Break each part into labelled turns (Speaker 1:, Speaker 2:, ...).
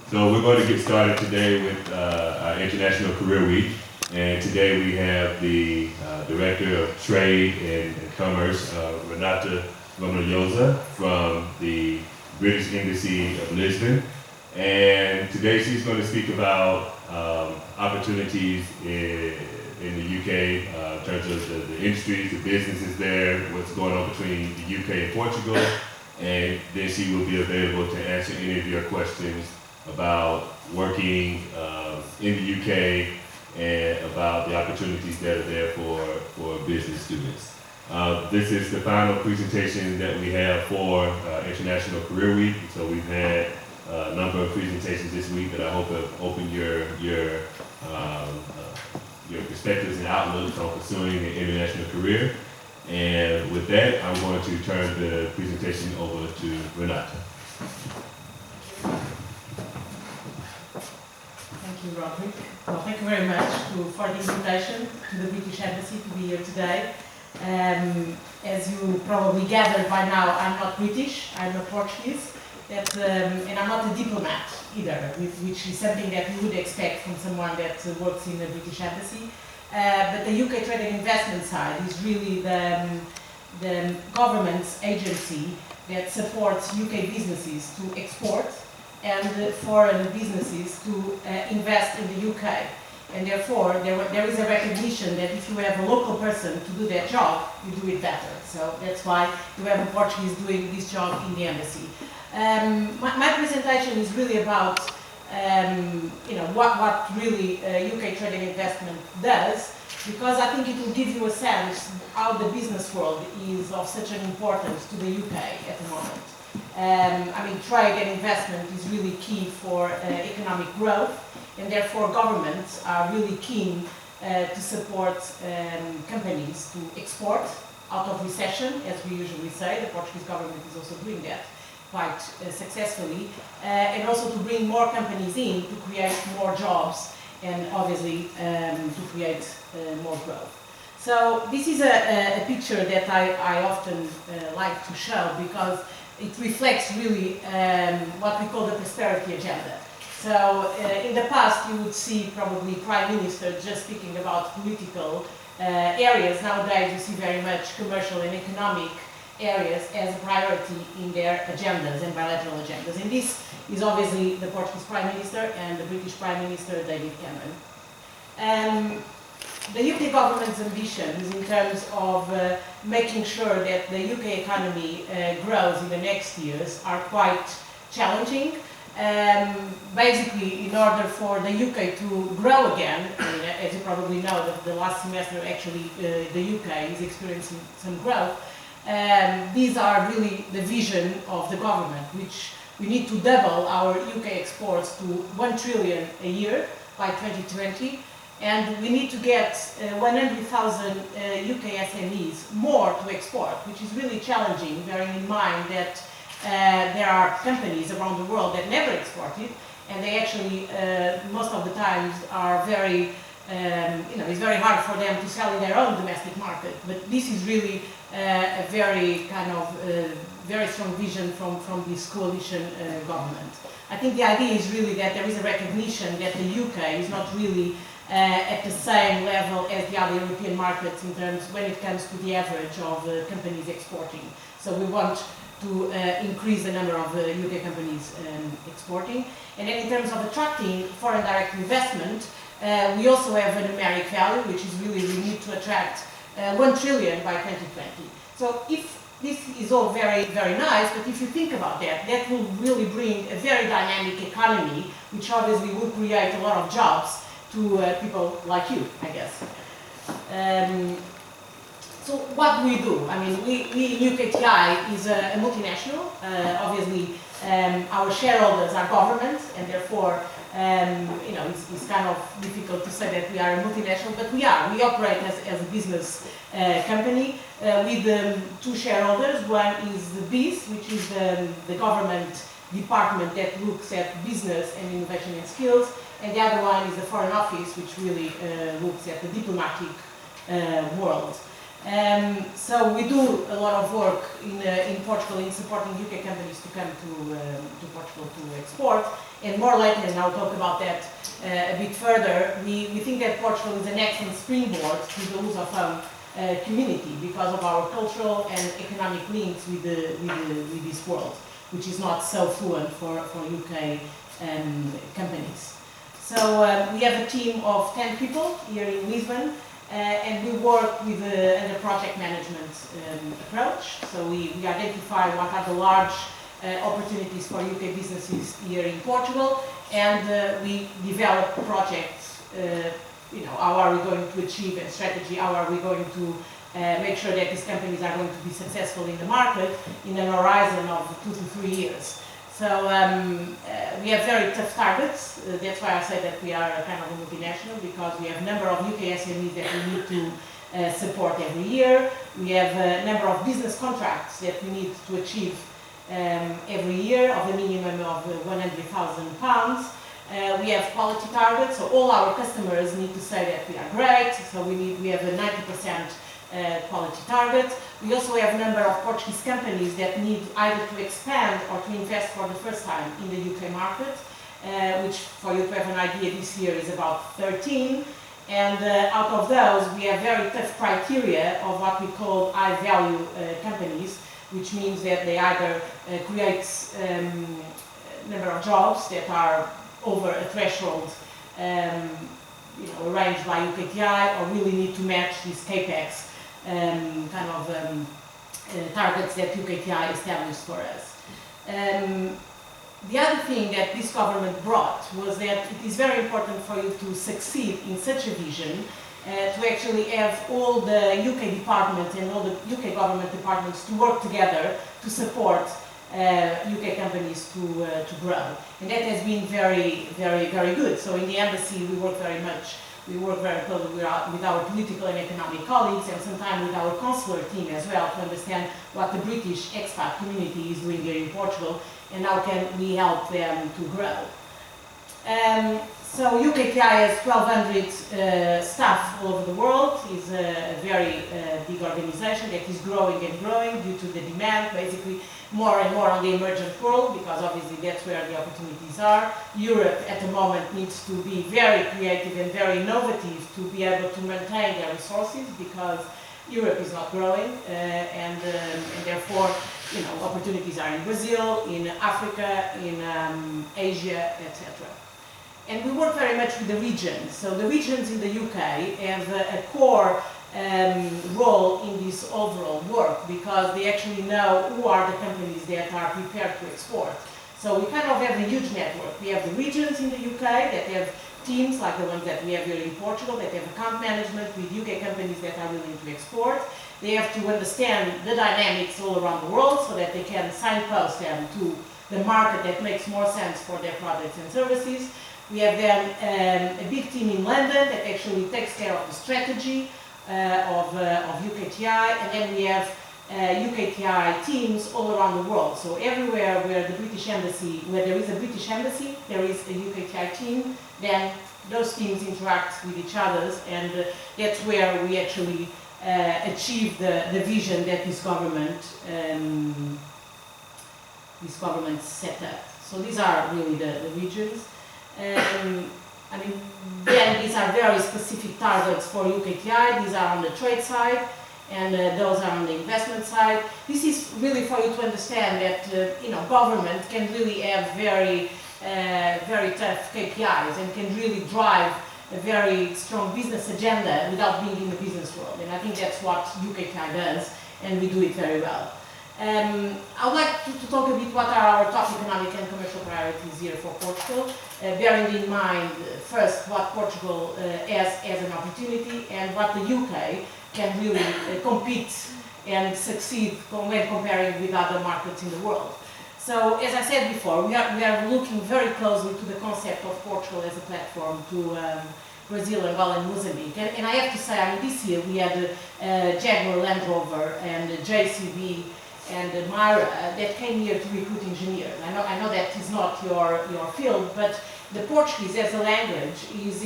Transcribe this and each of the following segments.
Speaker 1: So we're going to get started today with our International Career Week. And today we have the Director of Trade and Commerce, Renata Romagnoli from the British Embassy of Lisbon. And today she's going to speak about opportunities in the UK in terms of the industries, the businesses there, what's going on between the UK and Portugal. And then she will be available to answer any of your questions about working in the UK and about the opportunities that are there for business students. This is the final presentation that we have for International Career Week. So we've had a number of presentations this week that I hope have opened your perspectives and outlooks on pursuing an international career. And with that, I'm going to turn the presentation over to Renata.
Speaker 2: Thank you, Roderick. Well, thank you very much for the invitation to the British Embassy to be here today. As you probably gathered by now, I'm not British, I'm a Portuguese, and I'm not a diplomat either, which is something that you would expect from someone that works in the British Embassy. But the UK Trade and Investment side is really the government's agency that supports UK businesses to export and foreign businesses to invest in the UK. And therefore, there is a recognition that if you have a local person to do that job, you do it better. So that's why you have a Portuguese doing this job in the embassy. My presentation is really about what really UK Trade and Investment does, because I think it will give you a sense how the business world is of such an importance to the UK at the moment. Trade and investment is really key for economic growth, and therefore governments are really keen to support companies to export out of recession, as we usually say. The Portuguese government is also doing that quite successfully, and also to bring more companies in to create more jobs and obviously to create more growth. So this is a picture that I often like to show because it reflects really what we call the prosperity agenda. So in the past you would see probably Prime Minister just speaking about political areas. Nowadays you see very much commercial and economic areas as a priority in their agendas and bilateral agendas. And this is obviously the Portuguese Prime Minister and the British Prime Minister, David Cameron. The UK government's ambitions in terms of making sure that the UK economy grows in the next years are quite challenging. Basically, in order for the UK to grow again, as you probably know, that the last semester actually the UK is experiencing some growth. These are really the vision of the government, which we need to double our UK exports to 1 trillion a year by 2020, and we need to get 100,000 UK SMEs more to export, which is really challenging, bearing in mind that there are companies around the world that never exported, and they actually, most of the times, are very, it's very hard for them to sell in their own domestic market. But this is really a very kind of very strong vision from this coalition government. I think the idea is really that there is a recognition that the UK is not really at the same level as the other European markets in terms when it comes to the average of companies exporting. So we want to increase the number of UK companies exporting. And then in terms of attracting foreign direct investment, we also have a numeric value, which is really we need to attract 1 trillion by 2020. So if this is all very, very nice, but if you think about that, that will really bring a very dynamic economy, which obviously will create a lot of jobs to people like you, I guess. So what do we do? We UKTI is a multinational. Obviously, our shareholders are governments, and therefore, it's kind of difficult to say that we are a multinational, but we are. We operate as a business company with 2 shareholders. One is the BIS, which is the government department that looks at business and innovation and skills, and the other one is the Foreign Office, which really looks at the diplomatic world. So we do a lot of work in Portugal in supporting UK companies to come to Portugal to export, and more lately, and I'll talk about that a bit further, we think that Portugal is an excellent springboard to the Lusophone community because of our cultural and economic links with this world, which is not so fluent for UK companies. So we have a team of 10 people here in Lisbon, and we work with under project management approach. So we identify what are the large opportunities for UK businesses here in Portugal, and we develop projects. How are we going to achieve a strategy? How are we going to make sure that these companies are going to be successful in the market in an horizon of 2 to 3 years? So we have very tough targets. That's why I say that we are kind of a multinational, because we have a number of UK SMEs that we need to support every year. We have a number of business contracts that we need to achieve every year of a minimum of £100,000. We have quality targets, so all our customers need to say that we are great. So we have a 90% quality target. We also have a number of Portuguese companies that need either to expand or to invest for the first time in the UK market, which, for you to have an idea, this year is about 13. And out of those, we have very tough criteria of what we call high-value companies, which means that they either create a number of jobs that are over a threshold arranged by UKTI, or really need to match these CAPEX targets that UKTI established for us. The other thing that this government brought was that it is very important for you to succeed in such a vision, to actually have all the UK departments and all the UK government departments to work together to support UK companies to grow. And that has been very, very, very good. So in the embassy we work very closely with our political and economic colleagues, and sometimes with our consular team as well, to understand what the British expat community is doing here in Portugal and how can we help them to grow. So UKTI has 1,200 staff all over the world. It's a very big organization that is growing and growing due to the demand, basically more and more on the emergent world, because obviously that's where the opportunities are. Europe at the moment needs to be very creative and very innovative to be able to maintain their resources, because Europe is not growing, and therefore, opportunities are in Brazil, in Africa, in Asia, etc. And we work very much with the regions. So the regions in the UK have a core role in this overall work, because they actually know who are the companies that are prepared to export. So we kind of have a huge network. We have the regions in the UK that have teams like the ones that we have here in Portugal, that have account management with UK companies that are willing to export. They have to understand the dynamics all around the world so that they can signpost them to the market that makes more sense for their products and services. We have then a big team in London that actually takes care of the strategy of UKTI, and then we have UKTI teams all around the world. So everywhere where there is a British embassy, there is a UKTI team. Then those teams interact with each other, and that's where we actually achieve the vision that this government set up. So these are really the regions. Then these are very specific targets for UKTI. These are on the trade side, and those are on the investment side. This is really for you to understand that government can really have very tough KPIs and can really drive a very strong business agenda without being in the business world. And I think that's what UKTI does, and we do it very well. I would like to talk a bit what are our top economic and commercial priorities here for Portugal, bearing in mind first what Portugal has as an opportunity and what the UK can really compete and succeed when comparing with other markets in the world. So, as I said before, we are looking very closely to the concept of Portugal as a platform to Brazil, Angola and Mozambique. And I have to say, this year we had Jaguar Land Rover and JCB and Myra that came here to recruit engineers. I know that is not your field, but the Portuguese as a language is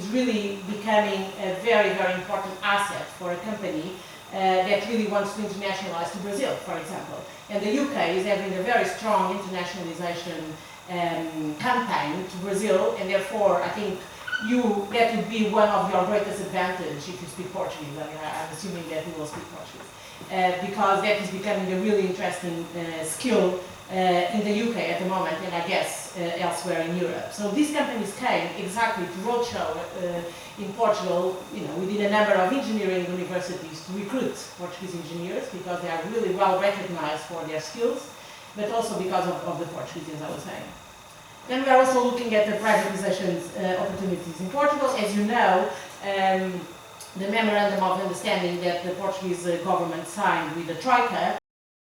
Speaker 2: really becoming a very, very important asset for a company that really wants to internationalize to Brazil, for example. And the UK is having a very strong internationalization campaign to Brazil, and therefore I think that would be one of your greatest advantage if you speak Portuguese. I mean, I'm assuming that you will speak Portuguese. Because that is becoming a really interesting skill in the UK at the moment, and I guess elsewhere in Europe. So these companies came exactly to roadshow in Portugal. You know, we did a number of engineering universities to recruit Portuguese engineers because they are really well recognized for their skills, but also because of the Portuguese, as I was saying. Then we are also looking at the privatization opportunities in Portugal. As you know, the memorandum of understanding that the Portuguese government signed with the Troika